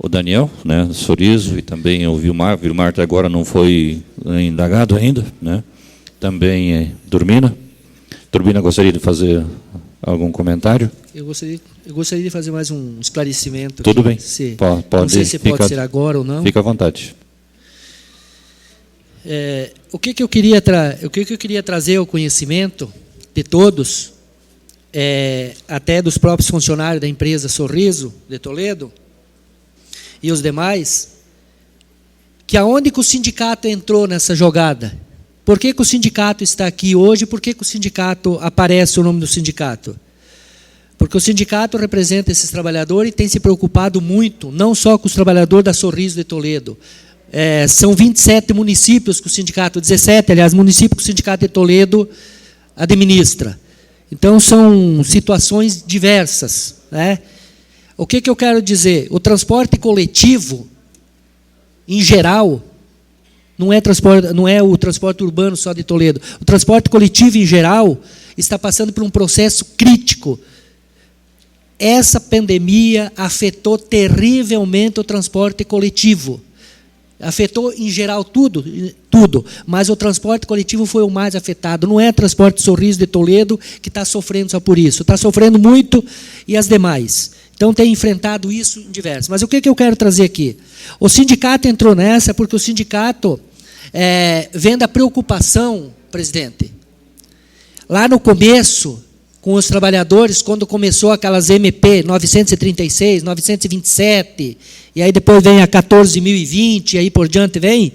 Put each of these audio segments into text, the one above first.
o Daniel, né, Sorizo, e também o Vilmar. Vilmar até agora não foi indagado ainda, né? Também Turbina. Turbina, gostaria de fazer algum comentário? Eu gostaria de fazer mais um esclarecimento. Tudo bem. Pode, não sei se pode ser agora ou não. Fica à vontade. O que eu queria trazer ao conhecimento de todos, até dos próprios funcionários da empresa Sorriso de Toledo e os demais, que aonde que o sindicato entrou nessa jogada? Por que o sindicato está aqui hoje? Por que o sindicato aparece o nome do sindicato? Porque o sindicato representa esses trabalhadores e tem se preocupado muito, não só com os trabalhadores da Sorriso de Toledo. São 27 municípios que o sindicato, 17, aliás, municípios que o sindicato de Toledo administra. Então, são situações diversas, né? O que eu quero dizer? O transporte coletivo, em geral, não é o transporte urbano só de Toledo. O transporte coletivo, em geral, está passando por um processo crítico. Essa pandemia afetou terrivelmente o transporte coletivo. Afetou, em geral, tudo, mas o transporte coletivo foi o mais afetado. Não é o transporte Sorriso de Toledo que está sofrendo só por isso. Está sofrendo muito e as demais. Então, tem enfrentado isso em diversos. Mas o que eu quero trazer aqui? O sindicato entrou nessa porque o sindicato, vendo a preocupação, presidente, lá no começo, com os trabalhadores, quando começou aquelas MP 936, 927, e aí depois vem a 14.020, e aí por diante vem,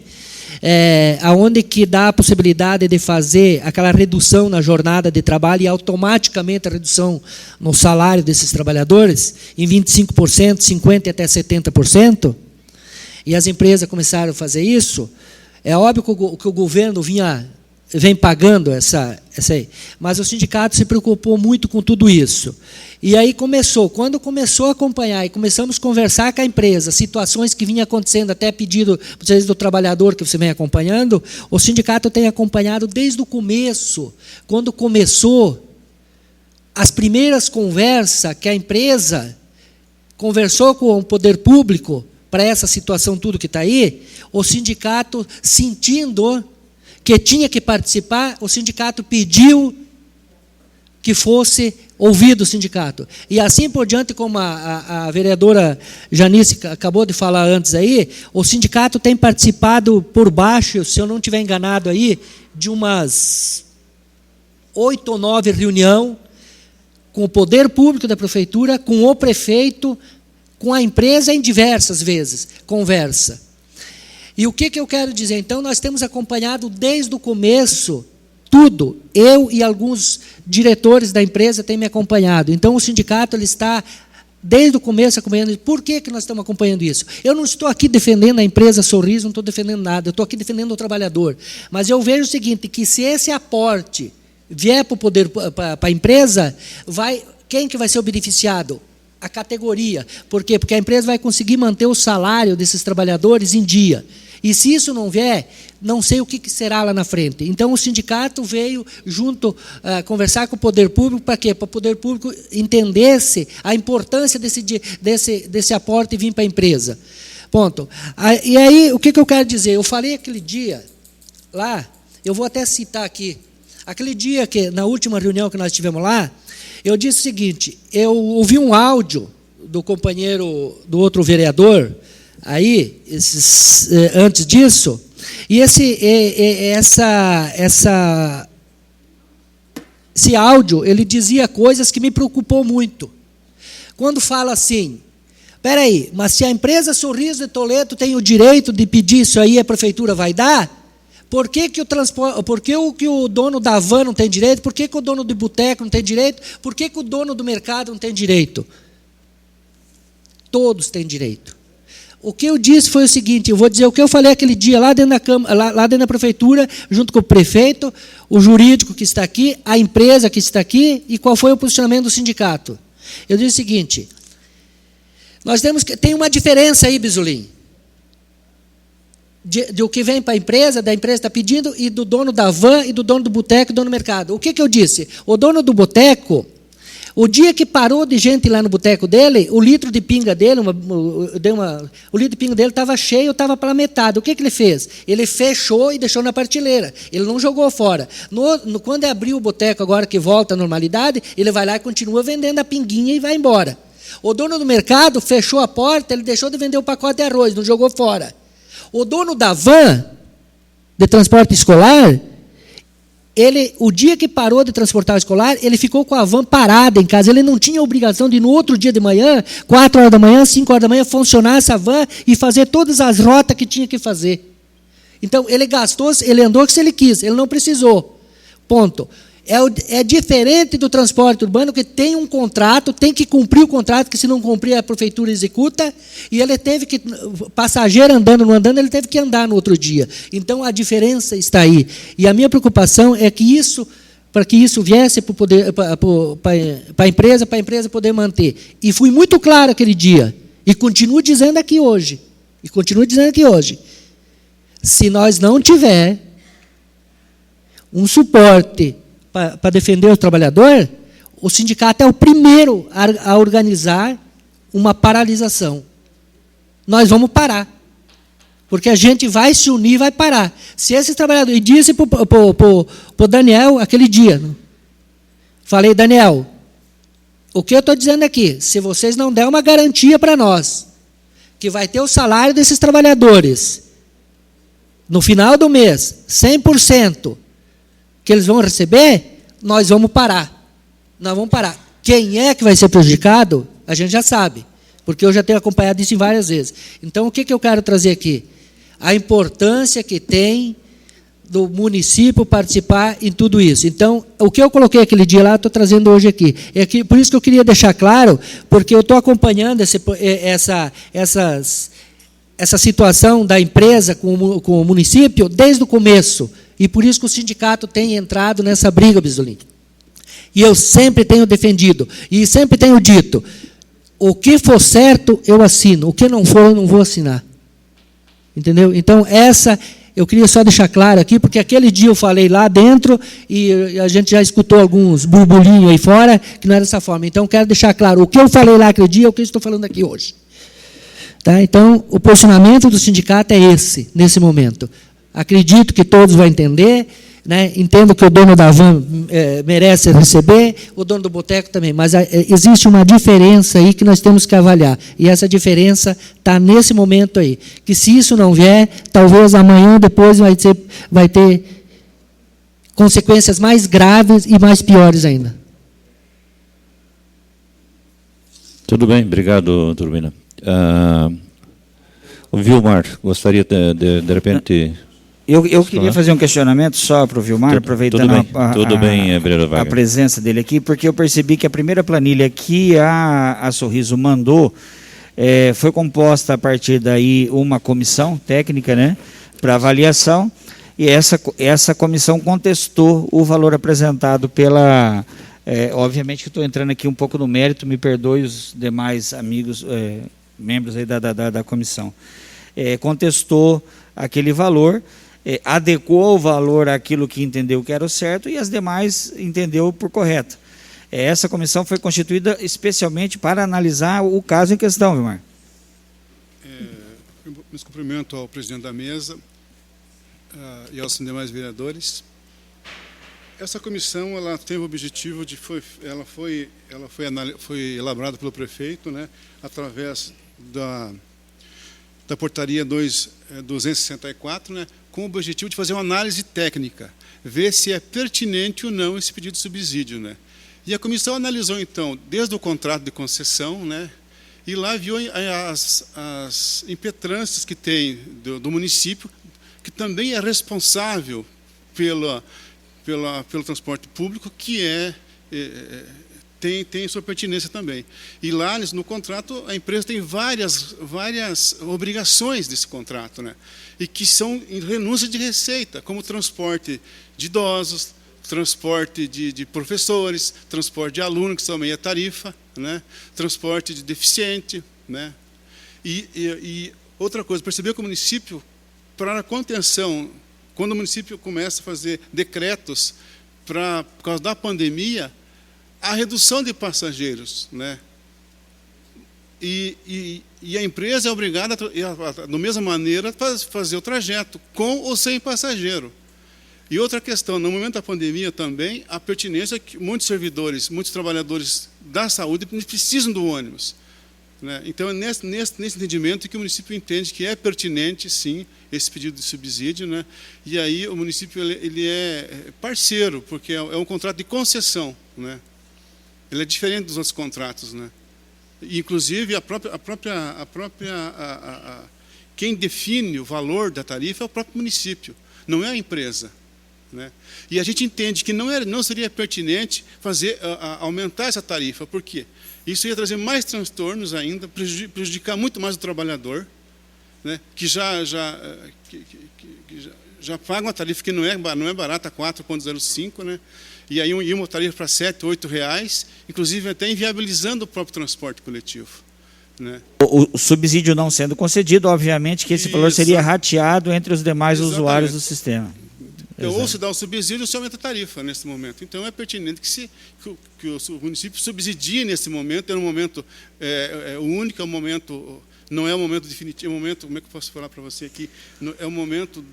aonde que dá a possibilidade de fazer aquela redução na jornada de trabalho e automaticamente a redução no salário desses trabalhadores em 25%, 50% até 70%, e as empresas começaram a fazer isso. É óbvio que o governo vem pagando essa aí. Mas o sindicato se preocupou muito com tudo isso. E aí quando começou a acompanhar e começamos a conversar com a empresa, situações que vinham acontecendo, até pedido do trabalhador que você vem acompanhando, o sindicato tem acompanhado desde o começo, quando começou as primeiras conversas que a empresa conversou com o poder público para essa situação tudo que está aí, o sindicato sentindo que tinha que participar, o sindicato pediu que fosse ouvido o sindicato. E assim por diante, como a vereadora Janice acabou de falar antes aí, o sindicato tem participado por baixo, se eu não estiver enganado aí, de umas 8 ou 9 reuniões com o poder público da prefeitura, com o prefeito, com a empresa em diversas vezes, conversa. E o que eu quero dizer? Então, nós temos acompanhado desde o começo tudo. Eu e alguns diretores da empresa têm me acompanhado. Então, o sindicato ele está, desde o começo, acompanhando. Por que nós estamos acompanhando isso? Eu não estou aqui defendendo a empresa Sorriso, não estou defendendo nada. Eu estou aqui defendendo o trabalhador. Mas eu vejo o seguinte, que se esse aporte vier para a empresa, quem que vai ser o beneficiado? A categoria. Por quê? Porque a empresa vai conseguir manter o salário desses trabalhadores em dia. E se isso não vier, não sei o que será lá na frente. Então, o sindicato veio junto conversar com o poder público, para quê? Para o poder público entendesse a importância desse aporte vir para a empresa. Ponto. E aí, o que eu quero dizer? Eu falei aquele dia, lá, eu vou até citar aqui, aquele dia, na última reunião que nós tivemos lá, eu disse o seguinte, eu ouvi um áudio do companheiro, do outro vereador, aí, antes disso, e esse áudio, ele dizia coisas que me preocupou muito. Quando fala assim, espera aí, mas se a empresa Sorriso de Toledo tem o direito de pedir isso aí, a prefeitura vai dar? Por que o dono da van não tem direito? Por que o dono do boteco não tem direito? Por que o dono do mercado não tem direito? Todos têm direito. O que eu disse foi o seguinte, eu vou dizer o que eu falei aquele dia lá dentro da prefeitura, junto com o prefeito, o jurídico que está aqui, a empresa que está aqui, e qual foi o posicionamento do sindicato. Eu disse o seguinte, tem uma diferença aí, Bisolim, do que vem para a empresa, da empresa está pedindo, e do dono da van, e do dono do boteco, e do dono do mercado. O que eu disse? O dono do boteco, O dia que parou de gente lá no boteco dele, o litro de pinga dele, o litro de pinga dele estava cheio, estava pela metade. O que ele fez? Ele fechou e deixou na prateleira. Ele não jogou fora. Quando abriu o boteco, agora que volta à normalidade, ele vai lá e continua vendendo a pinguinha e vai embora. O dono do mercado fechou a porta, ele deixou de vender o pacote de arroz, não jogou fora. O dono da van de transporte escolar, o dia que parou de transportar o escolar, ele ficou com a van parada em casa. Ele não tinha obrigação de, no outro dia de manhã, 4 horas da manhã, 5 horas da manhã, funcionar essa van e fazer todas as rotas que tinha que fazer. Então, ele gastou, ele andou se ele quis, ele não precisou. Ponto. É diferente do transporte urbano, que tem um contrato, tem que cumprir o contrato, que se não cumprir a prefeitura executa, e ele teve que, passageiro andando, não andando, ele teve que andar no outro dia. Então, a diferença está aí. E a minha preocupação é que isso, para que isso viesse para a empresa poder manter. E fui muito claro aquele dia, e continuo dizendo aqui hoje, se nós não tiver um suporte para defender o trabalhador, o sindicato é o primeiro a organizar uma paralisação. Nós vamos parar. Porque a gente vai se unir e vai parar. Se esses trabalhadores... E disse para o Daniel aquele dia. Falei, Daniel, o que eu estou dizendo aqui? Se vocês não der uma garantia para nós, que vai ter o salário desses trabalhadores, no final do mês, 100%, que eles vão receber, nós vamos parar. Nós vamos parar. Quem é que vai ser prejudicado, a gente já sabe, porque eu já tenho acompanhado isso várias vezes. Então, o que eu quero trazer aqui? A importância que tem do município participar em tudo isso. Então, o que eu coloquei aquele dia lá, estou trazendo hoje aqui. Por isso que eu queria deixar claro, porque eu estou acompanhando essa situação da empresa com o município desde o começo. E por isso que o sindicato tem entrado nessa briga, Bisolin. E eu sempre tenho defendido, e sempre tenho dito, o que for certo, eu assino. O que não for, eu não vou assinar. Entendeu? Então, eu queria só deixar claro aqui, porque aquele dia eu falei lá dentro, e a gente já escutou alguns burburinhos aí fora, que não era dessa forma. Então, quero deixar claro, o que eu falei lá aquele dia é o que eu estou falando aqui hoje. Tá? Então, o posicionamento do sindicato é esse, nesse momento. Acredito que todos vão entender, né? Entendo que o dono da van merece receber, o dono do boteco também, mas existe uma diferença aí que nós temos que avaliar, e essa diferença está nesse momento aí, que se isso não vier, talvez amanhã ou depois vai ter consequências mais graves e mais piores ainda. Tudo bem, obrigado, Turbina. O Vilmar, gostaria de repente... Eu queria fazer um questionamento só para o Vilmar, aproveitando a presença dele aqui, porque eu percebi que a primeira planilha que a Sorriso mandou foi composta a partir daí uma comissão técnica, né, para avaliação, e essa comissão contestou o valor apresentado pela... obviamente que estou entrando aqui um pouco no mérito, me perdoe os demais amigos, membros aí da comissão. Contestou aquele valor, adequou o valor àquilo que entendeu que era o certo e as demais entendeu por correto. Essa comissão foi constituída especialmente para analisar o caso em questão, Vilmar. Meus cumprimentos ao presidente da mesa e aos demais vereadores. Essa comissão, ela teve o objetivo de ela foi elaborada pelo prefeito, né, através da portaria 264, né, com o objetivo de fazer uma análise técnica, ver se é pertinente ou não esse pedido de subsídio, né. E a comissão analisou, então, desde o contrato de concessão, né, e lá viu as impetrâncias que tem do município, que também é responsável pelo transporte público, que tem sua pertinência também. E lá, no contrato, a empresa tem várias obrigações desse contrato, né? E que são em renúncia de receita, como transporte de idosos, transporte de professores, transporte de alunos, que também é tarifa, né? Transporte de deficiente, né? E outra coisa, percebeu que o município, para a contenção, quando o município começa a fazer decretos por causa da pandemia, a redução de passageiros, né? E a empresa é obrigada, da mesma maneira, a fazer o trajeto, com ou sem passageiro. E outra questão, no momento da pandemia também, a pertinência que muitos servidores, muitos trabalhadores da saúde precisam do ônibus, né? Então, é nesse entendimento que o município entende que é pertinente, sim, esse pedido de subsídio, né? E aí o município ele é parceiro, porque é um contrato de concessão, né? Ele é diferente dos outros contratos, né? Inclusive, quem define o valor da tarifa é o próprio município, não é a empresa, né? E a gente entende que não seria pertinente aumentar essa tarifa. Por quê? Isso ia trazer mais transtornos ainda, prejudicar muito mais o trabalhador, né? Que já paga uma tarifa que não é barata, 4,05, né? E aí uma tarifa para R$ 7, R$ 8, inclusive até inviabilizando o próprio transporte coletivo, né? O subsídio não sendo concedido, obviamente que esse valor seria rateado entre os demais usuários do sistema. Então, ou se dá o subsídio ou se aumenta a tarifa nesse momento. Então, é pertinente que o município subsidie nesse momento. É um momento único, é um momento, não é um momento definitivo, é um momento, como é que eu posso falar para você aqui? É um momento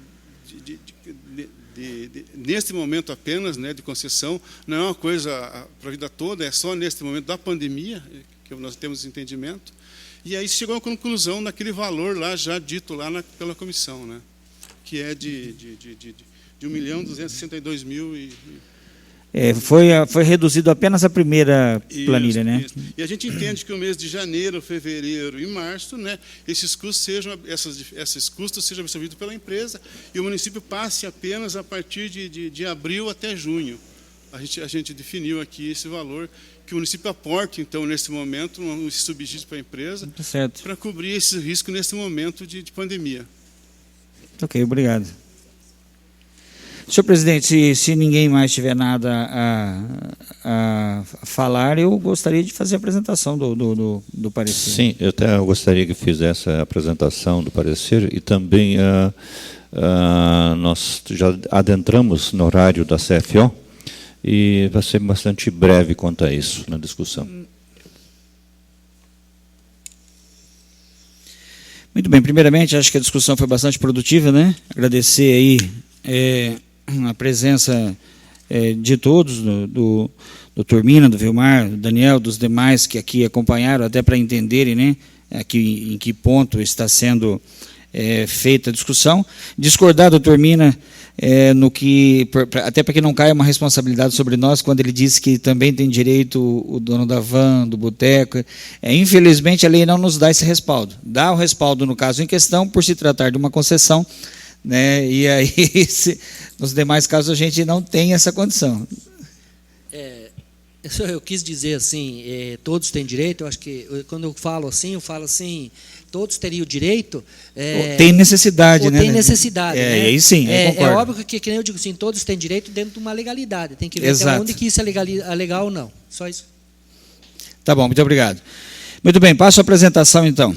neste momento apenas, né, de concessão, não é uma coisa para a vida toda, é só neste momento da pandemia que nós temos esse entendimento. E aí chegou à conclusão naquele valor lá já dito lá pela comissão, né, que é de 1.262.000 foi reduzido apenas a primeira planilha, né? Isso. E a gente entende que o mês de janeiro, fevereiro e março, né, esses custos sejam absorvidos pela empresa e o município passe apenas a partir de abril até junho. A gente definiu aqui esse valor que o município aporte, então, nesse momento, um subsídio para a empresa, para cobrir esse risco nesse momento de pandemia. Ok, obrigado. Senhor presidente, se ninguém mais tiver nada a falar, eu gostaria de fazer a apresentação do parecer. Sim, eu até gostaria que fizesse a apresentação do parecer e também nós já adentramos no horário da CFO e vai ser bastante breve quanto a isso na discussão. Muito bem, primeiramente, acho que a discussão foi bastante produtiva, né? Agradecer aí a presença de todos, do Turmina, do Vilmar, do Daniel, dos demais que aqui acompanharam, até para entenderem, né, aqui, em que ponto está sendo feita a discussão. Discordar do Turmina até para que não caia uma responsabilidade sobre nós, quando ele disse que também tem direito o dono da van, do boteco. Infelizmente, a lei não nos dá esse respaldo. Dá o respaldo no caso em questão, por se tratar de uma concessão, né? E aí, nos demais casos, a gente não tem essa condição. Eu quis dizer assim, todos têm direito. Eu acho que quando eu falo assim, todos teriam direito. Tem necessidade, né? Tem necessidade. Né? Aí sim, eu concordo. É óbvio que nem eu digo assim, todos têm direito dentro de uma legalidade. Tem que ver até onde que isso é legal ou não. Só isso. Tá bom, muito obrigado. Muito bem, passo a apresentação então.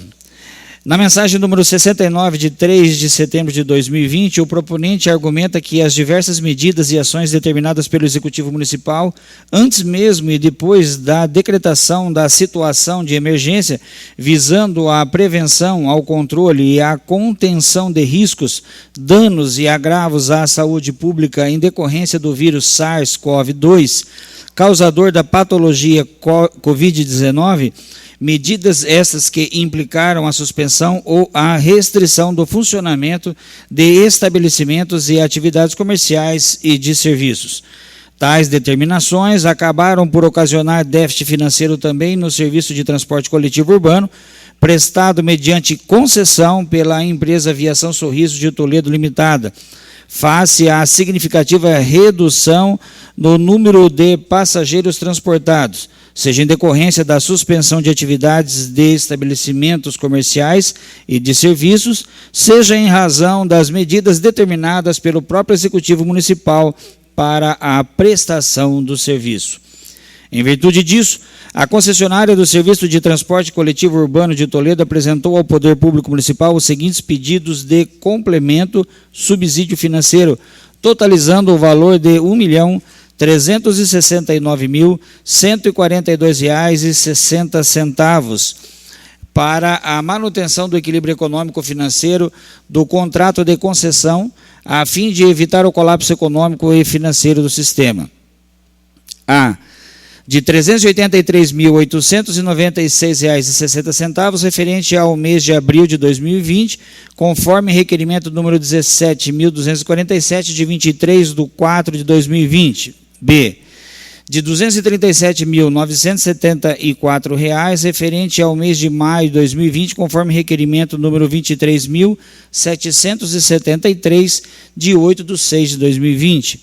Na mensagem número 69, de 3 de setembro de 2020, o proponente argumenta que as diversas medidas e ações determinadas pelo Executivo Municipal, antes mesmo e depois da decretação da situação de emergência, visando a prevenção, ao controle e à contenção de riscos, danos e agravos à saúde pública em decorrência do vírus SARS-CoV-2, causador da patologia Covid-19, medidas essas que implicaram a suspensão ou a restrição do funcionamento de estabelecimentos e atividades comerciais e de serviços. Tais determinações acabaram por ocasionar déficit financeiro também no serviço de transporte coletivo urbano, prestado mediante concessão pela empresa Viação Sorriso de Toledo Limitada, face à significativa redução no número de passageiros transportados, seja em decorrência da suspensão de atividades de estabelecimentos comerciais e de serviços, seja em razão das medidas determinadas pelo próprio Executivo Municipal para a prestação do serviço. Em virtude disso, a concessionária do Serviço de Transporte Coletivo Urbano de Toledo apresentou ao Poder Público Municipal os seguintes pedidos de complemento subsídio financeiro, totalizando o valor de R$ R$ 369.142,60 para a manutenção do equilíbrio econômico-financeiro do contrato de concessão, a fim de evitar o colapso econômico e financeiro do sistema. A. De R$ 383.896,60, referente ao mês de abril de 2020, conforme requerimento número 17.247, de 23/4/2020. B. De R$ 237.974, referente ao mês de maio de 2020, conforme requerimento número 23.773, de 8/6/2020.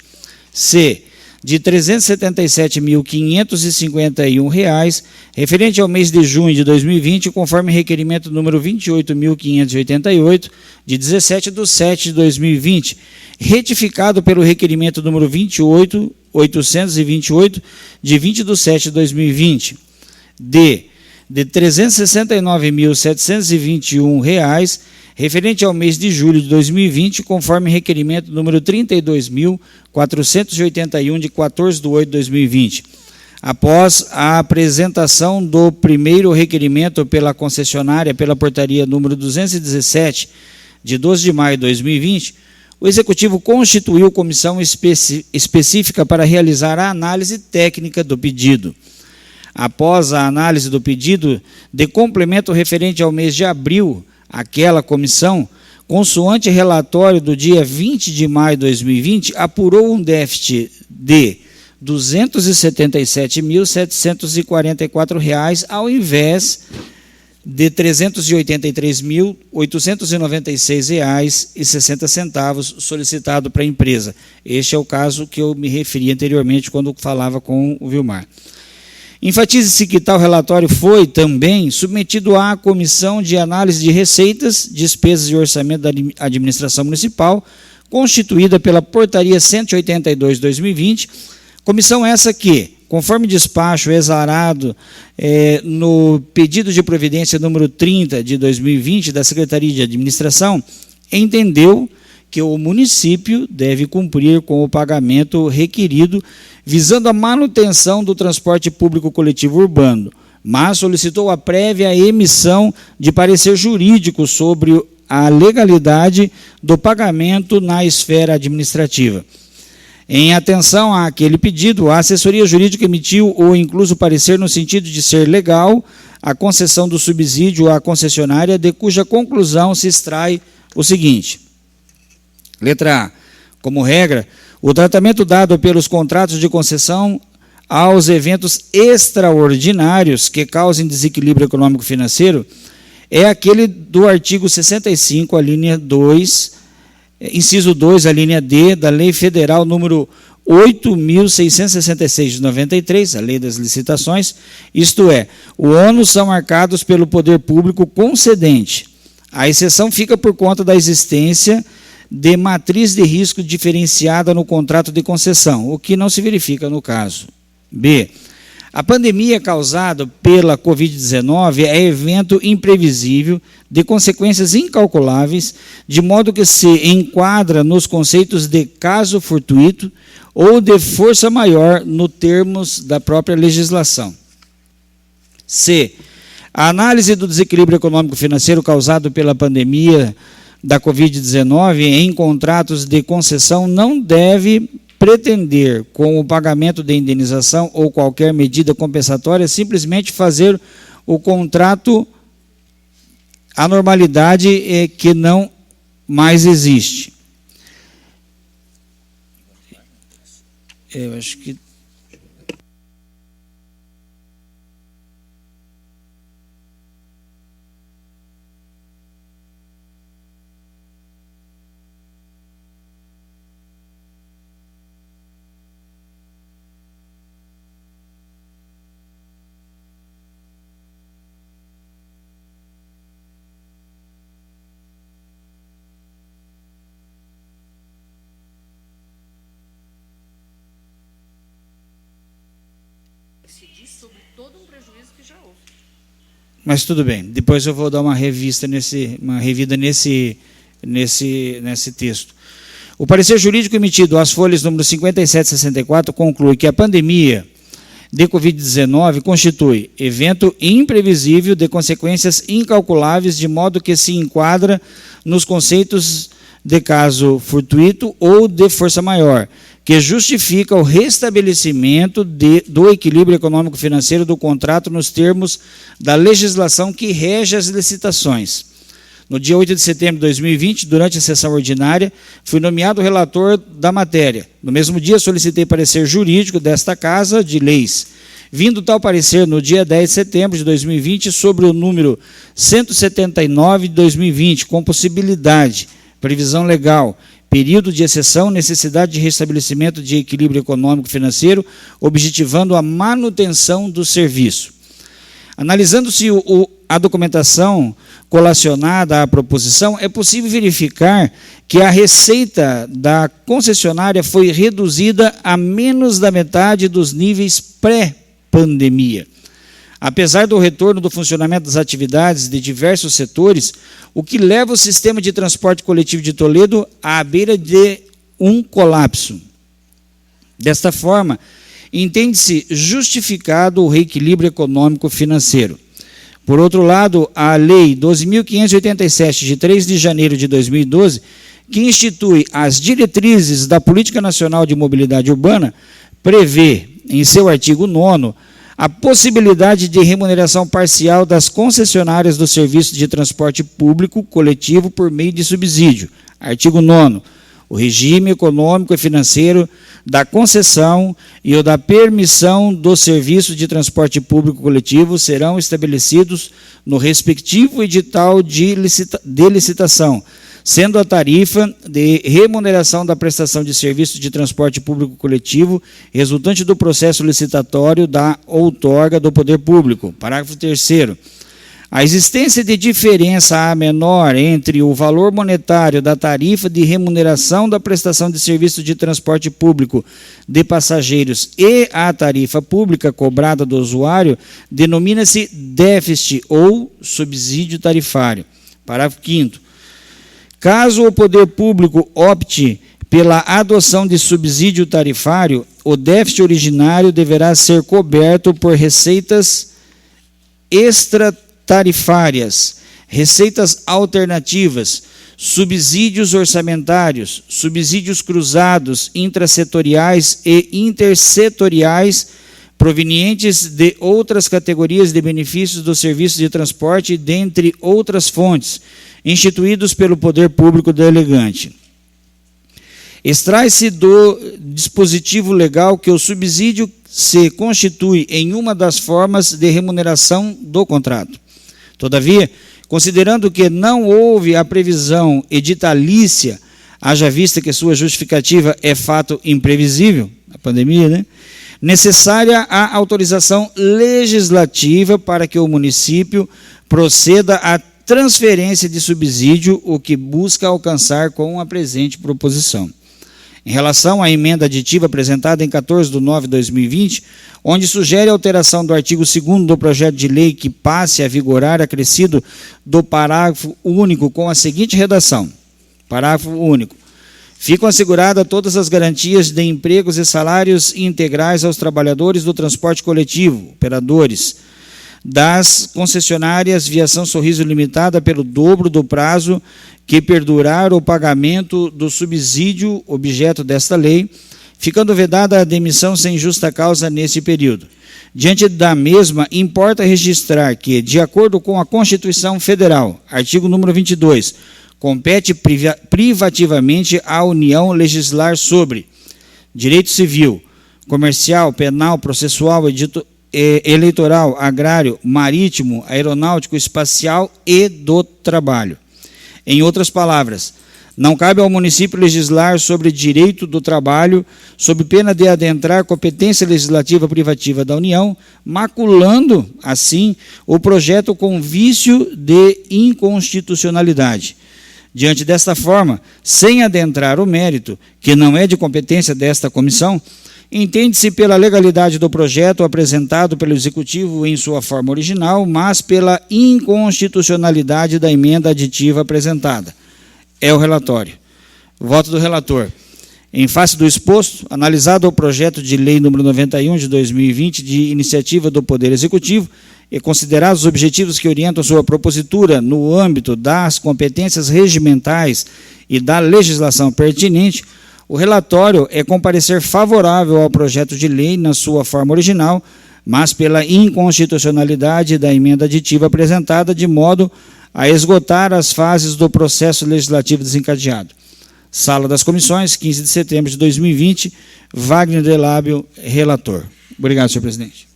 C. De R$ 377.551, referente ao mês de junho de 2020, conforme requerimento número 28.588, de 17/7/2020, retificado pelo requerimento número 28.828, de 20/7/2020. D. De R$ 369.721, referente ao mês de julho de 2020, conforme requerimento número 32.481, de 14/8/2020. Após a apresentação do primeiro requerimento pela concessionária pela portaria número 217, de 12 de maio de 2020, o Executivo constituiu comissão específica para realizar a análise técnica do pedido. Após a análise do pedido de complemento referente ao mês de abril, aquela comissão, consoante relatório do dia 20 de maio de 2020, apurou um déficit de R$ 277.744, ao invés de R$ 383.896,60 solicitado para a empresa. Este é o caso que eu me referi anteriormente quando falava com o Vilmar. Enfatize-se que tal relatório foi também submetido à Comissão de Análise de Receitas, Despesas e Orçamento da Administração Municipal, constituída pela Portaria 182/2020, comissão essa que, conforme despacho exarado no pedido de providência número 30 de 2020 da Secretaria de Administração, entendeu que o município deve cumprir com o pagamento requerido visando a manutenção do transporte público coletivo urbano, mas solicitou a prévia emissão de parecer jurídico sobre a legalidade do pagamento na esfera administrativa. Em atenção àquele pedido, a assessoria jurídica emitiu o incluso parecer no sentido de ser legal a concessão do subsídio à concessionária, de cuja conclusão se extrai o seguinte. Letra A. Como regra, o tratamento dado pelos contratos de concessão aos eventos extraordinários que causem desequilíbrio econômico-financeiro é aquele do artigo 65, a linha 2, inciso 2, a linha D, da Lei Federal número 8.666 de 93, a Lei das Licitações, isto é, os ônus são marcados pelo poder público concedente. A exceção fica por conta da existência de matriz de risco diferenciada no contrato de concessão, o que não se verifica no caso. B. A pandemia causada pela Covid-19 é evento imprevisível, de consequências incalculáveis, de modo que se enquadra nos conceitos de caso fortuito ou de força maior nos termos da própria legislação. C. A análise do desequilíbrio econômico-financeiro causado pela pandemia da Covid-19 em contratos de concessão não deve pretender, com o pagamento de indenização ou qualquer medida compensatória, simplesmente fazer o contrato a normalidade que não mais existe. Eu acho que... Sobre todo um prejuízo que já houve. Mas tudo bem, depois eu vou dar uma revida nesse texto. O parecer jurídico emitido às folhas número 57 e 64 conclui que a pandemia de Covid-19 constitui evento imprevisível de consequências incalculáveis, de modo que se enquadra nos conceitos de caso fortuito ou de força maior, que justifica o restabelecimento do equilíbrio econômico-financeiro do contrato nos termos da legislação que rege as licitações. No dia 8 de setembro de 2020, durante a sessão ordinária, fui nomeado relator da matéria. No mesmo dia, solicitei parecer jurídico desta Casa de Leis. Vindo tal parecer no dia 10 de setembro de 2020 sobre o número 179 de 2020, com possibilidade, previsão legal, período de exceção, necessidade de restabelecimento de equilíbrio econômico-financeiro, objetivando a manutenção do serviço. Analisando-se a documentação colacionada à proposição, é possível verificar que a receita da concessionária foi reduzida a menos da metade dos níveis pré-pandemia. Apesar do retorno do funcionamento das atividades de diversos setores, o que leva o sistema de transporte coletivo de Toledo à beira de um colapso. Desta forma, entende-se justificado o reequilíbrio econômico-financeiro. Por outro lado, a Lei 12.587, de 3 de janeiro de 2012, que institui as diretrizes da Política Nacional de Mobilidade Urbana, prevê, em seu artigo 9º, a possibilidade de remuneração parcial das concessionárias do serviço de transporte público coletivo por meio de subsídio. Artigo 9º. O regime econômico e financeiro da concessão e o da permissão do serviço de transporte público coletivo serão estabelecidos no respectivo edital de licitação, sendo a tarifa de remuneração da prestação de serviço de transporte público coletivo resultante do processo licitatório da outorga do poder público. Parágrafo 3º. A existência de diferença a menor entre o valor monetário da tarifa de remuneração da prestação de serviço de transporte público de passageiros e a tarifa pública cobrada do usuário denomina-se déficit ou subsídio tarifário. Parágrafo 5º. Caso o poder público opte pela adoção de subsídio tarifário, o déficit originário deverá ser coberto por receitas extratarifárias, receitas alternativas, subsídios orçamentários, subsídios cruzados intrasetoriais e intersetoriais provenientes de outras categorias de benefícios do serviço de transporte, dentre outras fontes, instituídos pelo poder público delegante. Extrai-se do dispositivo legal que o subsídio se constitui em uma das formas de remuneração do contrato. Todavia, considerando que não houve a previsão editalícia, haja vista que sua justificativa é fato imprevisível, a pandemia, necessária a autorização legislativa para que o município proceda à transferência de subsídio, o que busca alcançar com a presente proposição. Em relação à emenda aditiva apresentada em 14 de nove de 2020, onde sugere a alteração do artigo 2º do projeto de lei que passe a vigorar acrescido do parágrafo único com a seguinte redação. Parágrafo único. Ficam asseguradas todas as garantias de empregos e salários integrais aos trabalhadores do transporte coletivo, operadores, das concessionárias Viação Sorriso Limitada pelo dobro do prazo que perdurar o pagamento do subsídio objeto desta lei, ficando vedada a demissão sem justa causa nesse período. Diante da mesma, importa registrar que, de acordo com a Constituição Federal, artigo número 22, compete privativamente à União legislar sobre direito civil, comercial, penal, processual, eleitoral, agrário, marítimo, aeronáutico, espacial e do trabalho. Em outras palavras, não cabe ao município legislar sobre direito do trabalho, sob pena de adentrar competência legislativa privativa da União, maculando, assim, o projeto com vício de inconstitucionalidade. Diante desta forma, sem adentrar o mérito, que não é de competência desta comissão, entende-se pela legalidade do projeto apresentado pelo Executivo em sua forma original, mas pela inconstitucionalidade da emenda aditiva apresentada. É o relatório. Voto do relator. Em face do exposto, analisado o projeto de lei número 91 de 2020, de iniciativa do Poder Executivo, e considerados os objetivos que orientam sua propositura no âmbito das competências regimentais e da legislação pertinente, o relatório é com parecer favorável ao projeto de lei na sua forma original, mas pela inconstitucionalidade da emenda aditiva apresentada, de modo a esgotar as fases do processo legislativo desencadeado. Sala das Comissões, 15 de setembro de 2020, Wagner Delábio, relator. Obrigado, senhor presidente.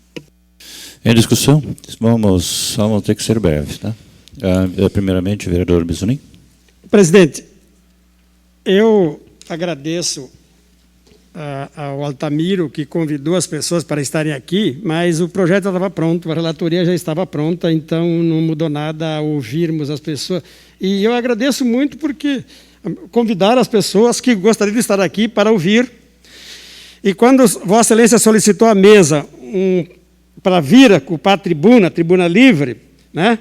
Em discussão, vamos ter que ser breves, tá? Primeiramente, vereador Bisonin. Presidente, eu agradeço ao Altamiro, que convidou as pessoas para estarem aqui, mas o projeto já estava pronto, a relatoria já estava pronta, então não mudou nada ao ouvirmos as pessoas. E eu agradeço muito porque convidaram as pessoas que gostariam de estar aqui para ouvir. E quando Vossa Excelência solicitou a mesa para vir ocupar a tribuna livre, né?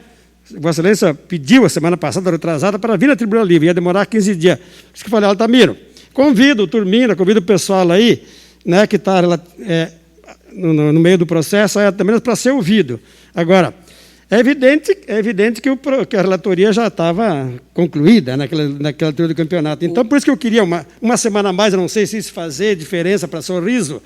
Vossa Excelência pediu a semana passada, retrasada, para vir à tribuna livre, ia demorar 15 dias. Por isso que eu falei, Altamiro, convido o Turmina, convido o pessoal aí, né, que está no meio do processo, também para ser ouvido. Agora, é evidente que a relatoria já estava concluída naquela altura do campeonato. Então, por isso que eu queria uma semana a mais, eu não sei se isso fazer diferença para Sorriso,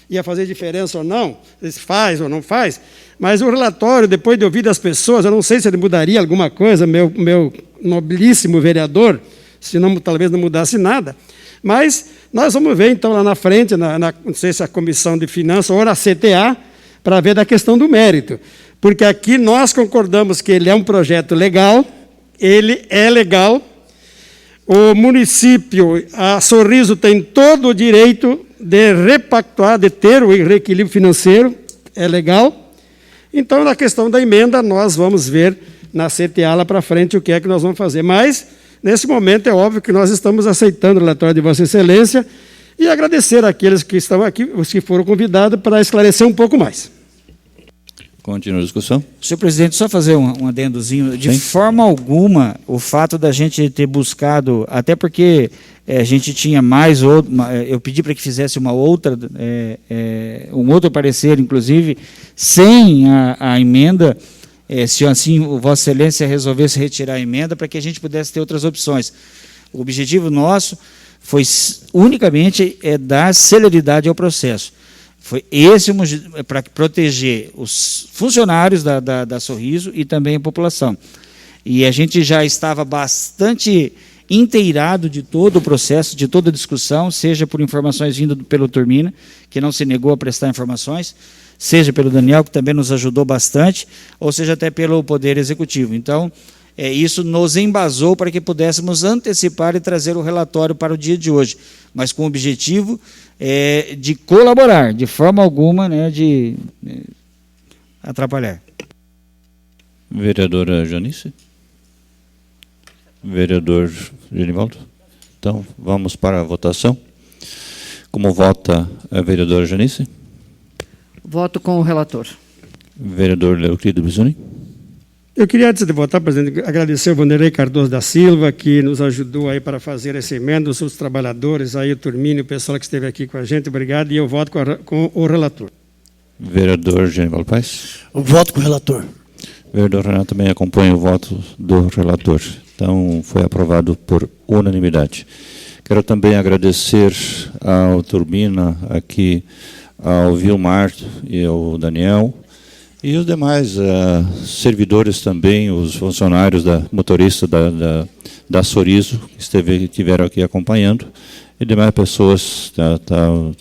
ia fazer diferença ou não, se faz ou não faz, mas o relatório, depois de ouvir das pessoas, eu não sei se ele mudaria alguma coisa, meu nobilíssimo vereador, se não, talvez não mudasse nada, mas nós vamos ver, então, lá na frente, não sei se a Comissão de Finanças ou na CTA, para ver da questão do mérito. Porque aqui nós concordamos que ele é um projeto legal, ele é legal, o município, a Sorriso, tem todo o direito de repactuar, de ter o reequilíbrio financeiro, é legal. Então, na questão da emenda, nós vamos ver na CTA lá para frente o que é que nós vamos fazer. Mas, nesse momento, é óbvio que nós estamos aceitando o relatório de Vossa Excelência e agradecer àqueles que estão aqui, os que foram convidados, para esclarecer um pouco mais. Continua a discussão. Senhor presidente, só fazer um adendozinho. De forma alguma, o fato da gente ter buscado, até porque a gente tinha mais outro, eu pedi para que fizesse um outro parecer, inclusive, sem a emenda, se assim o Vossa Excelência resolvesse retirar a emenda, para que a gente pudesse ter outras opções. O objetivo nosso foi unicamente dar celeridade ao processo. Foi esse para proteger os funcionários da Sorriso e também a população. E a gente já estava bastante inteirado de todo o processo, de toda a discussão, seja por informações vindas pelo Turmina, que não se negou a prestar informações, seja pelo Daniel, que também nos ajudou bastante, ou seja até pelo Poder Executivo. Então, isso nos embasou para que pudéssemos antecipar e trazer o relatório para o dia de hoje, mas com o objetivo de colaborar, de forma alguma, né, de atrapalhar. Vereadora Janice? Vereador Genivaldo? Então, vamos para a votação. Como vota a vereadora Janice? Voto com o relator. Vereador Leoclido Bisoni? Eu queria, antes de votar, presidente, agradecer ao Vanderlei Cardoso da Silva, que nos ajudou aí para fazer essa emenda, os outros trabalhadores, aí o Turmínio, o pessoal que esteve aqui com a gente, obrigado, e eu voto com o relator. Vereador Genivaldo Paes? Eu voto com o relator. Vereador Renato também acompanha o voto do relator. Então, foi aprovado por unanimidade. Quero também agradecer ao Turbina, aqui, ao Vilmar e ao Daniel, e os demais servidores também, os funcionários, motoristas da Sorriso, que estiveram aqui acompanhando, e demais pessoas, o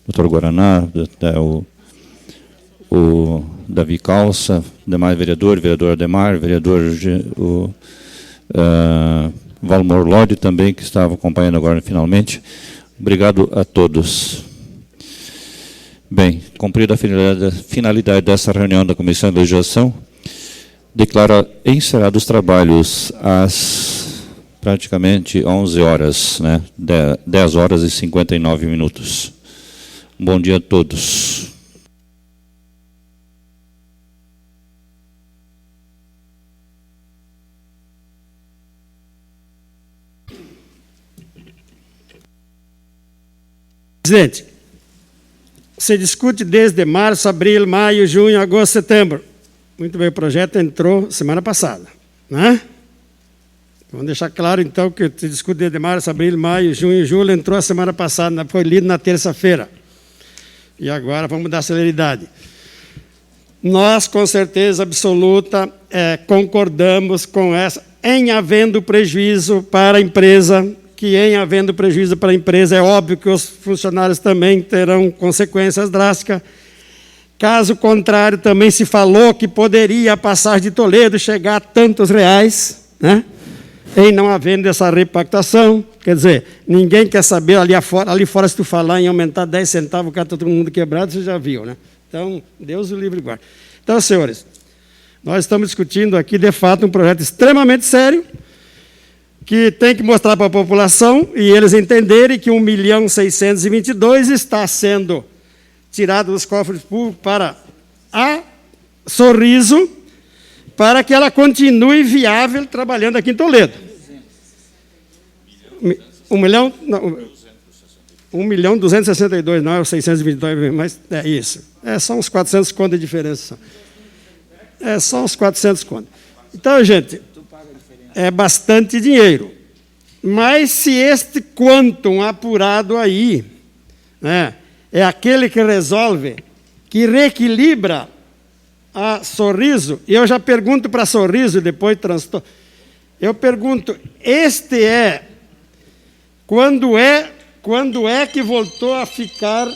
doutor Guaraná, o Davi Calça, demais vereadores, vereador Ademar, vereador Valmor Lodi também, que estava acompanhando agora finalmente. Obrigado a todos. Bem, cumprida a finalidade dessa reunião da Comissão de Legislação, declaro encerrados os trabalhos às praticamente 11 horas, né? 10 horas e 59 minutos. Bom dia a todos. Presidente, se discute desde março, abril, maio, junho, agosto, setembro. Muito bem, o projeto entrou semana passada, né? Vamos deixar claro, então, que se discute desde março, abril, maio, junho, julho, entrou a semana passada, foi lido na terça-feira. E agora vamos dar celeridade. Nós, com certeza absoluta, concordamos com essa, em havendo prejuízo para a empresa, que em havendo prejuízo para a empresa, é óbvio que os funcionários também terão consequências drásticas. Caso contrário, também se falou que poderia a passagem de Toledo chegar a tantos reais, né? Em não havendo essa repactação. Quer dizer, ninguém quer saber ali fora, se tu falar em aumentar 10 centavos, o cara está todo mundo quebrado, você já viu, né? Então, Deus o livre e guarde. Então, senhores, nós estamos discutindo aqui, de fato, um projeto extremamente sério, que tem que mostrar para a população e eles entenderem que 1.622.000 está sendo tirado dos cofres públicos para a Sorriso, para que ela continue viável trabalhando aqui em Toledo. 1.262.000, não é os 622, mas é isso. São uns 400 contos de diferença. Só uns 400 contos. Então, gente, é bastante dinheiro. Mas se este quantum apurado aí, né, é aquele que resolve, que reequilibra a Sorriso, e eu já pergunto para Sorriso, depois transtorno, eu pergunto, quando é que voltou a ficar,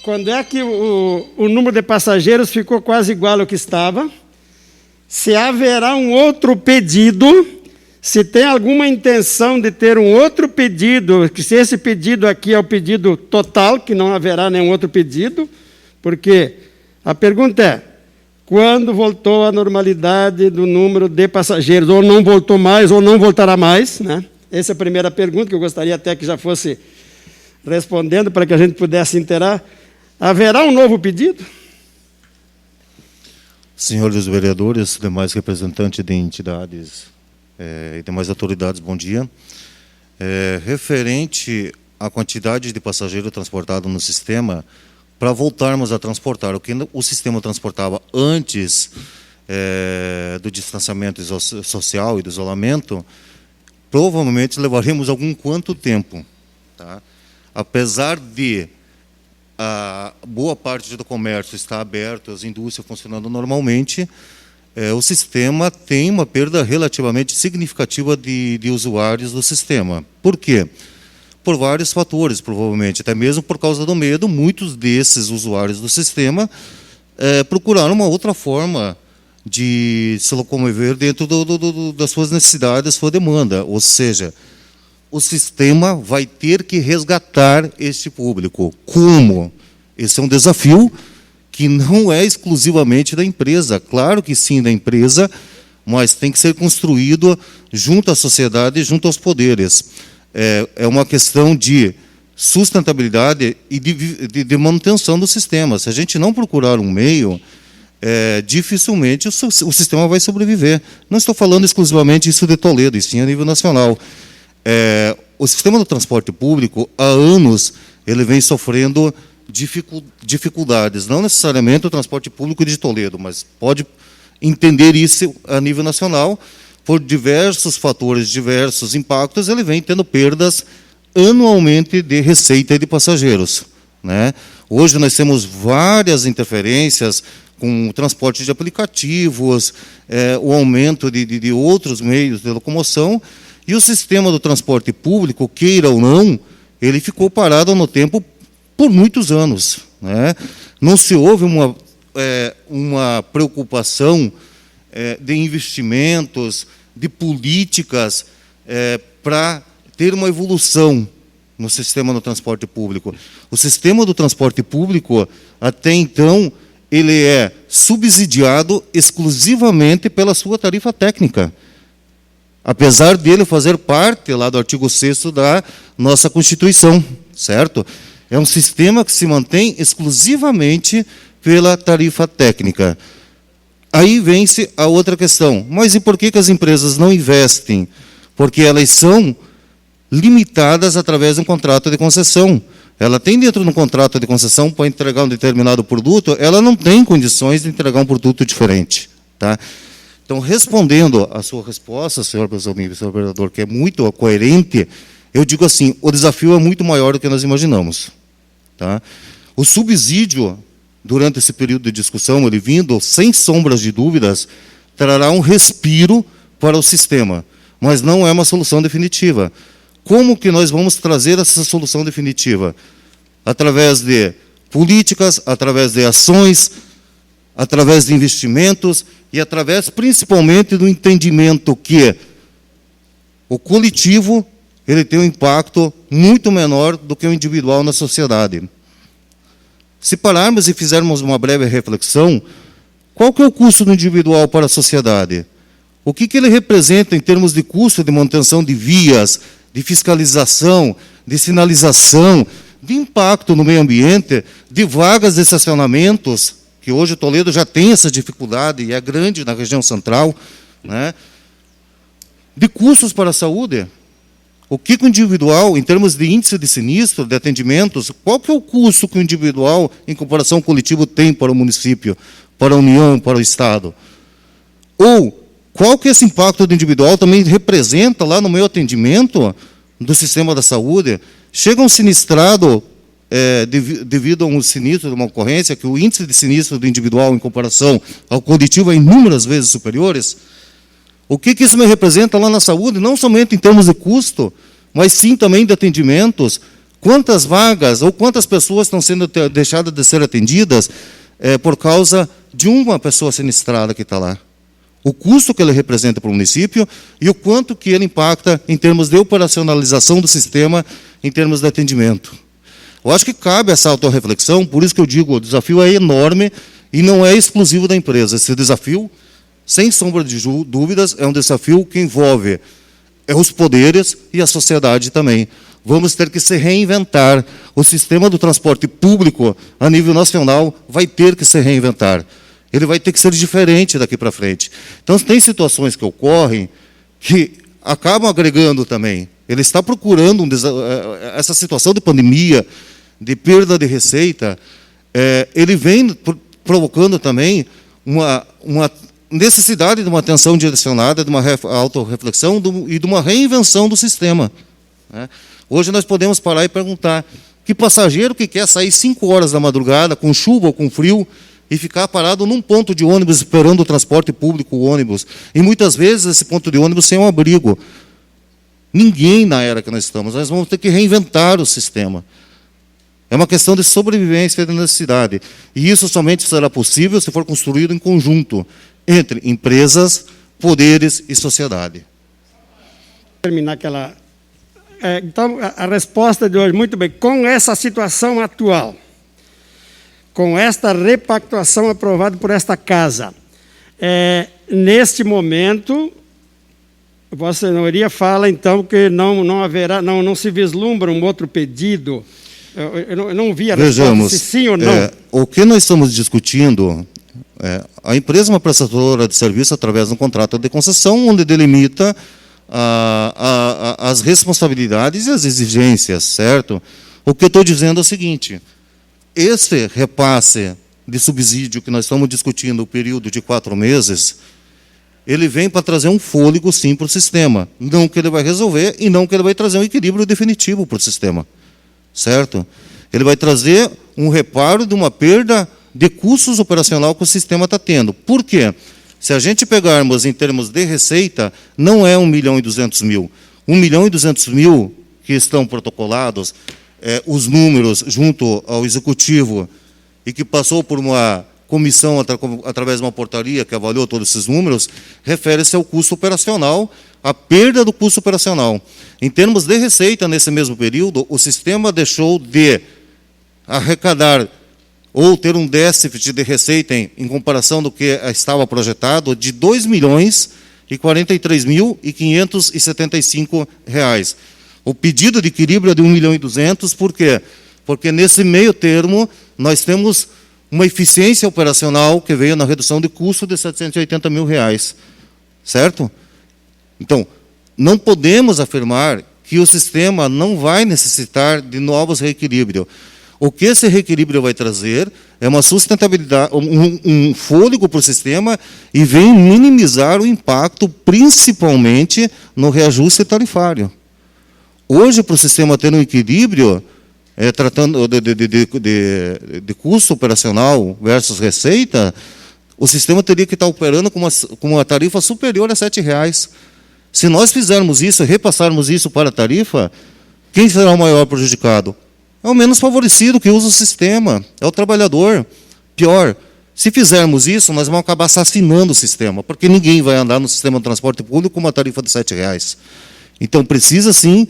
quando é que o número de passageiros ficou quase igual ao que estava, se haverá um outro pedido, se tem alguma intenção de ter um outro pedido, que se esse pedido aqui é o pedido total, que não haverá nenhum outro pedido, porque a pergunta é, quando voltou a normalidade do número de passageiros, ou não voltou mais, ou não voltará mais, né? Essa é a primeira pergunta, que eu gostaria até que já fosse respondendo, para que a gente pudesse inteirar. Haverá um novo pedido? Senhores vereadores, demais representantes de entidades e demais autoridades, bom dia. Referente à quantidade de passageiros transportados no sistema, para voltarmos a transportar o que o sistema transportava antes do distanciamento social e do isolamento, provavelmente levaremos algum quanto tempo. Tá? Apesar de a boa parte do comércio estar aberto, as indústrias funcionando normalmente, o sistema tem uma perda relativamente significativa de usuários do sistema. Por quê? Por vários fatores, provavelmente, até mesmo por causa do medo, muitos desses usuários do sistema procuraram uma outra forma de se locomover dentro das suas necessidades, da sua demanda. Ou seja, o sistema vai ter que resgatar este público. Como? Esse é um desafio que não é exclusivamente da empresa. Claro que sim, da empresa, mas tem que ser construído junto à sociedade e junto aos poderes. É uma questão de sustentabilidade e de manutenção do sistema. Se a gente não procurar um meio, dificilmente o sistema vai sobreviver. Não estou falando exclusivamente isso de Toledo, e sim a nível nacional. O sistema do transporte público, há anos, ele vem sofrendo dificuldades. Não necessariamente o transporte público de Toledo, mas pode entender isso a nível nacional. Por diversos fatores, diversos impactos, ele vem tendo perdas anualmente de receita de passageiros, né? Hoje nós temos várias interferências com o transporte de aplicativos, o aumento de outros meios de locomoção, e o sistema do transporte público, queira ou não, ele ficou parado no tempo por muitos anos, né? Não se houve uma preocupação de investimentos, de políticas para ter uma evolução no sistema do transporte público. O sistema do transporte público, até então, ele é subsidiado exclusivamente pela sua tarifa técnica, apesar dele fazer parte lá do artigo 6º da nossa Constituição, certo? É um sistema que se mantém exclusivamente pela tarifa técnica. Aí vem-se a outra questão. Mas e por que as empresas não investem? Porque elas são limitadas através de um contrato de concessão. ela tem dentro do contrato de concessão para entregar um determinado produto, ela não tem condições de entregar um produto diferente. Tá? Então, respondendo a sua resposta, senhor presidente, senhor vereador, que é muito coerente, eu digo assim, o desafio é muito maior do que nós imaginamos. Tá? O subsídio, durante esse período de discussão, ele vindo, sem sombras de dúvidas, trará um respiro para o sistema, mas não é uma solução definitiva. Como que nós vamos trazer essa solução definitiva? Através de políticas, através de ações, através de investimentos e através, principalmente, do entendimento que o coletivo ele tem um impacto muito menor do que o individual na sociedade. Se pararmos e fizermos uma breve reflexão, qual que é o custo do individual para a sociedade? O que ele representa em termos de custo de manutenção de vias, de fiscalização, de sinalização, de impacto no meio ambiente, de vagas de estacionamentos, que hoje Toledo já tem essa dificuldade e é grande na região central, né? De custos para a saúde. O que o individual, em termos de índice de sinistro, de atendimentos, qual que é o custo que o individual, em comparação ao coletivo, tem para o município, para a União, para o Estado? Ou qual que esse impacto do individual também representa lá no meu atendimento do sistema da saúde? Chega um sinistrado devido a um sinistro, de uma ocorrência, que o índice de sinistro do individual em comparação ao coletivo é inúmeras vezes superiores. O que isso me representa lá na saúde, não somente em termos de custo, mas sim também de atendimentos? Quantas vagas ou quantas pessoas estão sendo deixadas de ser atendidas por causa de uma pessoa sinistrada que está lá? O custo que ele representa para o município e o quanto que ele impacta em termos de operacionalização do sistema, em termos de atendimento. Eu acho que cabe essa autorreflexão, por isso que eu digo, o desafio é enorme e não é exclusivo da empresa. Esse desafio, sem sombra de dúvidas, é um desafio que envolve os poderes e a sociedade também. Vamos ter que se reinventar. O sistema do transporte público, a nível nacional, vai ter que se reinventar. Ele vai ter que ser diferente daqui para frente. Então, tem situações que ocorrem que acabam agregando também. Ele está procurando essa situação de pandemia, de perda de receita, ele vem provocando também uma necessidade de uma atenção direcionada, de uma autorreflexão e de uma reinvenção do sistema. Né? Hoje nós podemos parar e perguntar, que passageiro que quer sair 5 horas da madrugada, com chuva ou com frio, e ficar parado num ponto de ônibus esperando o transporte público, o ônibus, e muitas vezes esse ponto de ônibus sem um abrigo? Ninguém na era que nós estamos, nós vamos ter que reinventar o sistema. É uma questão de sobrevivência da necessidade. E isso somente será possível se for construído em conjunto entre empresas, poderes e sociedade. Terminar aquela... Então, a resposta de hoje, muito bem, com essa situação atual, com esta repactuação aprovada por esta Casa, neste momento... Vossa Senhoria fala, então, que não haverá, não se vislumbra um outro pedido. Eu não vi a resposta, se sim ou não. O que nós estamos discutindo, a empresa é uma prestadora de serviço através de um contrato de concessão, onde delimita as responsabilidades e as exigências, certo? O que eu estou dizendo é o seguinte, esse repasse de subsídio que nós estamos discutindo, o período de 4 meses, ele vem para trazer um fôlego, sim, para o sistema. Não que ele vai resolver e não que ele vai trazer um equilíbrio definitivo para o sistema. Certo? Ele vai trazer um reparo de uma perda de custos operacional que o sistema está tendo. Por quê? Se a gente pegarmos em termos de receita, não é 1.200.000. 1.200.000 que estão protocolados, os números junto ao Executivo, e que passou por uma comissão, através de uma portaria que avaliou todos esses números, refere-se ao custo operacional, à perda do custo operacional. Em termos de receita, nesse mesmo período, o sistema deixou de arrecadar ou ter um déficit de receita em comparação do que estava projetado de R$ 2.043.575. O pedido de equilíbrio é de 1.200.000, por quê? Porque nesse meio termo nós temos uma eficiência operacional que veio na redução de custo de R$ 780.000, certo? Então, não podemos afirmar que o sistema não vai necessitar de novos reequilíbrios. O que esse reequilíbrio vai trazer é uma sustentabilidade, um fôlego para o sistema e vem minimizar o impacto, principalmente no reajuste tarifário. Hoje, para o sistema ter um equilíbrio, tratando de custo operacional versus receita, o sistema teria que estar operando com uma tarifa superior a R$ 7,00. Se nós fizermos isso, repassarmos isso para a tarifa, quem será o maior prejudicado? É o menos favorecido que usa o sistema, é o trabalhador. Pior, se fizermos isso, nós vamos acabar assassinando o sistema, porque ninguém vai andar no sistema de transporte público com uma tarifa de R$ 7,00. Então, precisa, sim,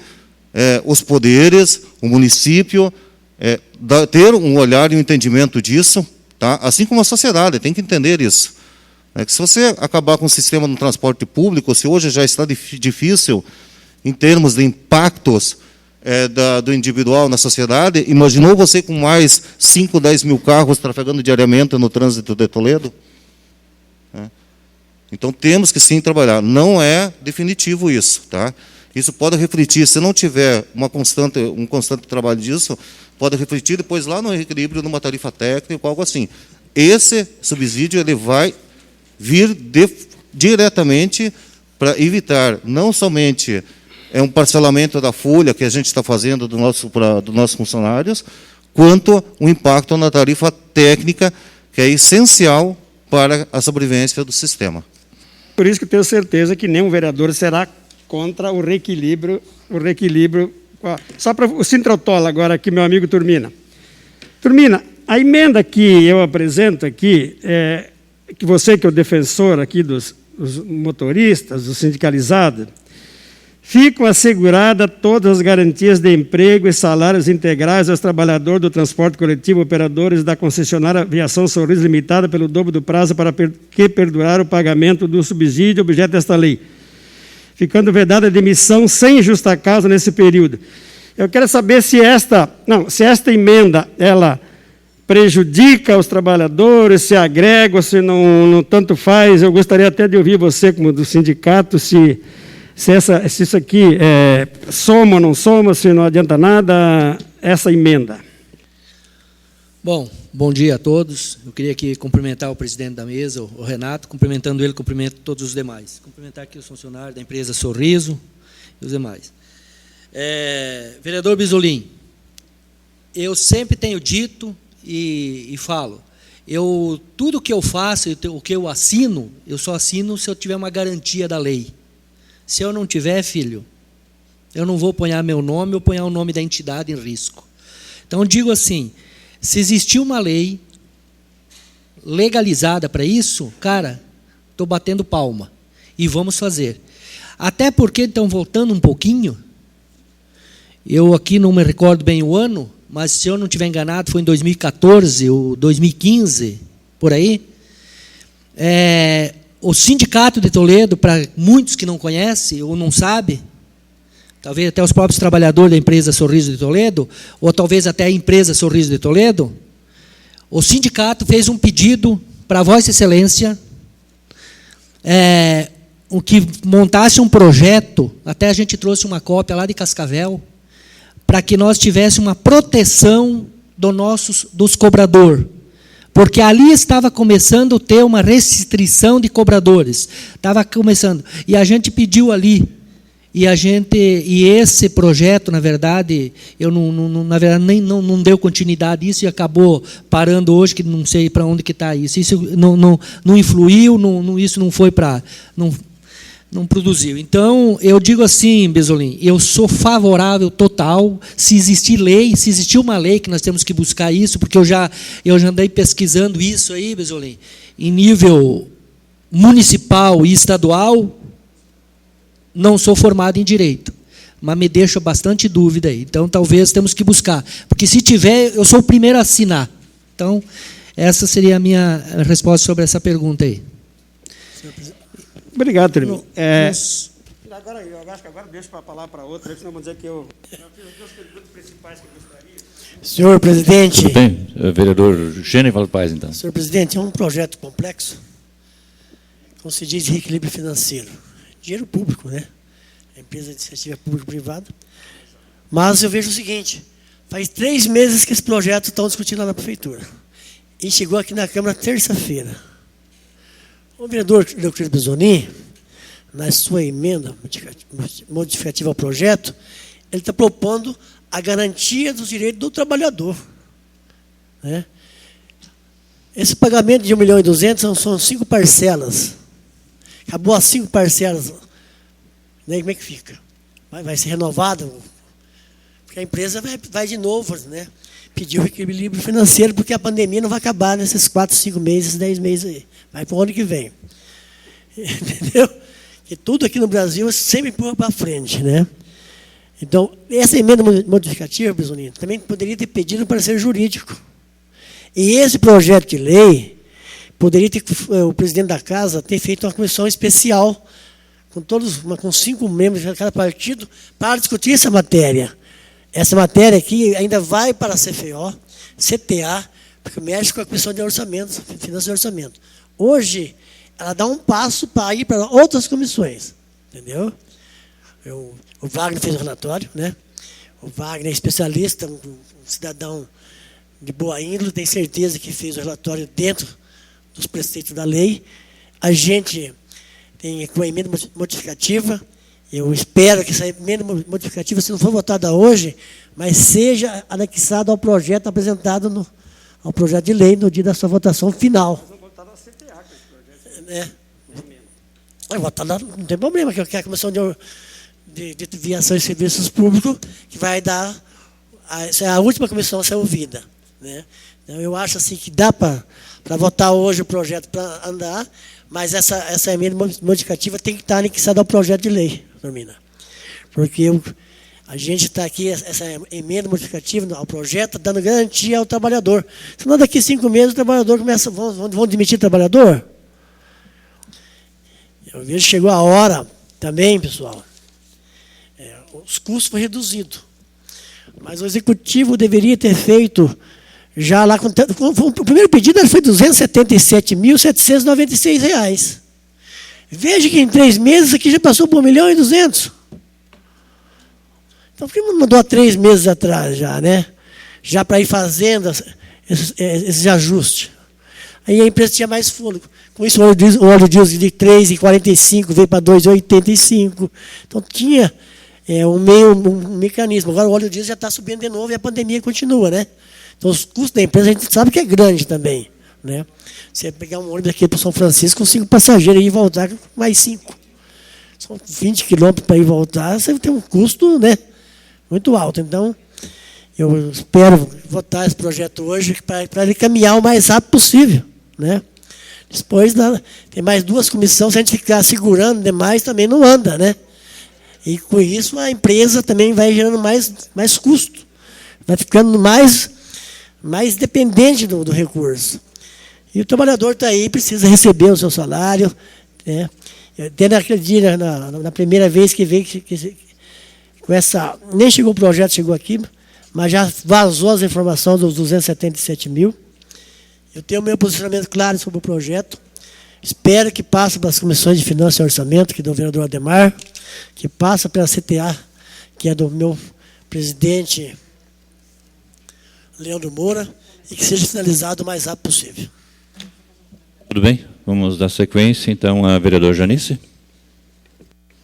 os poderes, o município, ter um olhar e um entendimento disso, tá? Assim como a sociedade, tem que entender isso. Que se você acabar com o sistema no transporte público, se hoje já está difícil em termos de impactos do individual na sociedade, imaginou você com mais 5, 10 mil carros trafegando diariamente no trânsito de Toledo? Então, temos que sim trabalhar. Não é definitivo isso, tá? Isso pode refletir, se não tiver um constante trabalho disso, pode refletir depois lá no equilíbrio numa tarifa técnica ou algo assim. Esse subsídio ele vai vir diretamente para evitar não somente um parcelamento da folha que a gente está fazendo dos nossos funcionários, quanto o impacto na tarifa técnica, que é essencial para a sobrevivência do sistema. Por isso que tenho certeza que nenhum vereador será contra o reequilíbrio. Só para o Sintrotola agora aqui, meu amigo Turmina. Turmina, a emenda que eu apresento aqui, que você que é o defensor aqui dos motoristas, dos sindicalizados, ficam asseguradas todas as garantias de emprego e salários integrais aos trabalhadores do transporte coletivo, operadores da concessionária Aviação Sorriso Limitada, pelo dobro do prazo para que perdurar o pagamento do subsídio objeto desta lei, ficando vedada a demissão sem justa causa nesse período. Eu quero saber se esta emenda ela prejudica os trabalhadores, se agrega, se não tanto faz. Eu gostaria até de ouvir você, como do sindicato, se isso aqui soma ou não soma, se não adianta nada, essa emenda. Bom dia a todos. Eu queria aqui cumprimentar o presidente da mesa, o Renato, cumprimentando ele, cumprimento todos os demais. Cumprimentar aqui os funcionários da empresa Sorriso e os demais. Vereador Bisolim, eu sempre tenho dito e falo, tudo que eu faço, o que eu assino, eu só assino se eu tiver uma garantia da lei. Se eu não tiver, filho, eu não vou pôr meu nome ou pôr o nome da entidade em risco. Então, digo assim, se existir uma lei legalizada para isso, cara, estou batendo palma. E vamos fazer. Até porque, então, voltando um pouquinho, eu aqui não me recordo bem o ano, mas se eu não estiver enganado, foi em 2014 ou 2015, por aí, o Sindicato de Toledo, para muitos que não conhecem ou não sabem, talvez até os próprios trabalhadores da empresa Sorriso de Toledo, ou talvez até a empresa Sorriso de Toledo, o sindicato fez um pedido para a Vossa Excelência que montasse um projeto, até a gente trouxe uma cópia lá de Cascavel, para que nós tivéssemos uma proteção dos cobradores. Porque ali estava começando a ter uma restrição de cobradores. Estava começando. E a gente pediu ali. E esse projeto, na verdade, eu não deu continuidade nisso e acabou parando hoje, que não sei para onde que está isso. Isso não influiu, isso não foi para... Não produziu. Então, eu digo assim, Bisolim, eu sou favorável total, se existir lei, se existir uma lei que nós temos que buscar isso, porque eu já andei pesquisando isso aí, Bisolim, em nível municipal e estadual, não sou formado em direito, mas me deixa bastante dúvida aí. Então, talvez temos que buscar, porque se tiver, eu sou o primeiro a assinar. Então, essa seria a minha resposta sobre essa pergunta aí. Obrigado, Turmina. Eu acho que agora deixo para falar para outra, senão vou dizer que eu fiz as duas perguntas principais que eu gostaria. Senhor presidente. Tudo bem, vereador Gêneval Paz, então. Senhor presidente, é um projeto complexo, como se diz, de reequilíbrio financeiro. Dinheiro público, né? empresa de iniciativa público-privada. Mas eu vejo o seguinte, faz 3 meses que esse projeto estão discutindo lá na prefeitura. E chegou aqui na Câmara terça-feira. O vereador Leoclídio Bisonin, na sua emenda modificativa ao projeto, ele está propondo a garantia dos direitos do trabalhador. Né? Esse pagamento de 1.200.000 são 5 parcelas. Acabou as 5 parcelas. Né? Como é que fica? Vai ser renovado? Porque a empresa vai de novo, né? Pedir o equilíbrio financeiro, porque a pandemia não vai acabar nesses 4, 5 meses, 10 meses aí. Vai para o ano que vem. Entendeu? Porque tudo aqui no Brasil sempre empurra para frente, né? Então, essa emenda modificativa, Bisonin, também poderia ter pedido um parecer jurídico. E esse projeto de lei, poderia ter, o presidente da casa ter feito uma comissão especial, com 5 membros de cada partido, para discutir essa matéria. Essa matéria aqui ainda vai para a CFO, CTA, porque mexe com a questão de orçamento, finanças de orçamento. Hoje, ela dá um passo para ir para outras comissões. Entendeu? O Wagner fez o relatório, né? O Wagner é especialista, um cidadão de boa índole, tem certeza que fez o relatório dentro dos preceitos da lei. A gente tem com a emenda modificativa. Eu espero que essa emenda modificativa, se não for votada hoje, mas seja anexada ao projeto apresentado ao projeto de lei no dia da sua votação final. Vou votar na CTA com esse projeto. Vai votar lá, não tem problema, que é a Comissão de Viação e Serviços Públicos, que vai dar. Essa é a última comissão a ser ouvida. Né? Então, eu acho assim, que dá para votar hoje o projeto para andar, mas essa emenda modificativa tem que estar anexada ao projeto de lei, Normina. Porque a gente está aqui, essa emenda modificativa ao projeto, dando garantia ao trabalhador. Senão daqui 5 meses o trabalhador vão demitir o trabalhador. Eu vejo que chegou a hora também, pessoal. Os custos foram reduzidos. Mas o executivo deveria ter feito já lá, o primeiro pedido foi R$ 277.796. Veja que em 3 meses aqui já passou por 1.200.000. Então, por que não mandou há 3 meses atrás já, né? Já para ir fazendo esses ajustes. Aí a empresa tinha mais fôlego. Com isso, o óleo diesel de 3,45 veio para 2,85. Então, tinha um mecanismo. Agora o óleo diesel já está subindo de novo e a pandemia continua, né? Então, os custos da empresa a gente sabe que é grande também. Né? Você pegar um ônibus aqui para São Francisco com 5 passageiros e ir voltar com mais 5. São 20 quilômetros para ir e voltar, você tem um custo, né, muito alto. Então, eu espero votar esse projeto hoje para ele caminhar o mais rápido possível. Né? Depois, tem mais 2 comissões, se a gente ficar segurando demais, também não anda. Né? E com isso, a empresa também vai gerando mais custo. Vai ficando mais dependente do recurso. E o trabalhador está aí, precisa receber o seu salário. Né? Até naquele dia, na primeira vez que veio, com essa, nem chegou o projeto, chegou aqui, mas já vazou as informações dos 277.000. Eu tenho o meu posicionamento claro sobre o projeto. Espero que passe para as comissões de Finanças e Orçamento, que é do vereador Ademar, que passa pela CTA, que é do meu presidente Leandro Moura, e que seja finalizado o mais rápido possível. Tudo bem, vamos dar sequência, então, a vereadora Janice.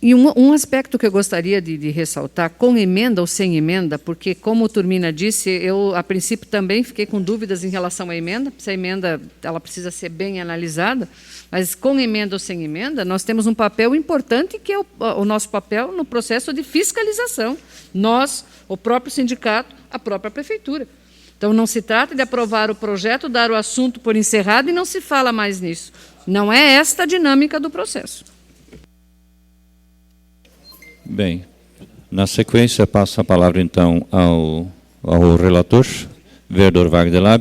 E um aspecto que eu gostaria de ressaltar, com emenda ou sem emenda, porque, como o Turmina disse, eu, a princípio, também fiquei com dúvidas em relação à emenda, se a emenda ela precisa ser bem analisada, mas com emenda ou sem emenda, nós temos um papel importante, que é o nosso papel no processo de fiscalização. Nós, o próprio sindicato, a própria prefeitura. Então, não se trata de aprovar o projeto, dar o assunto por encerrado e não se fala mais nisso. Não é esta a dinâmica do processo. Bem, na sequência, passo a palavra, então, ao relator, vereador Wagner Delab.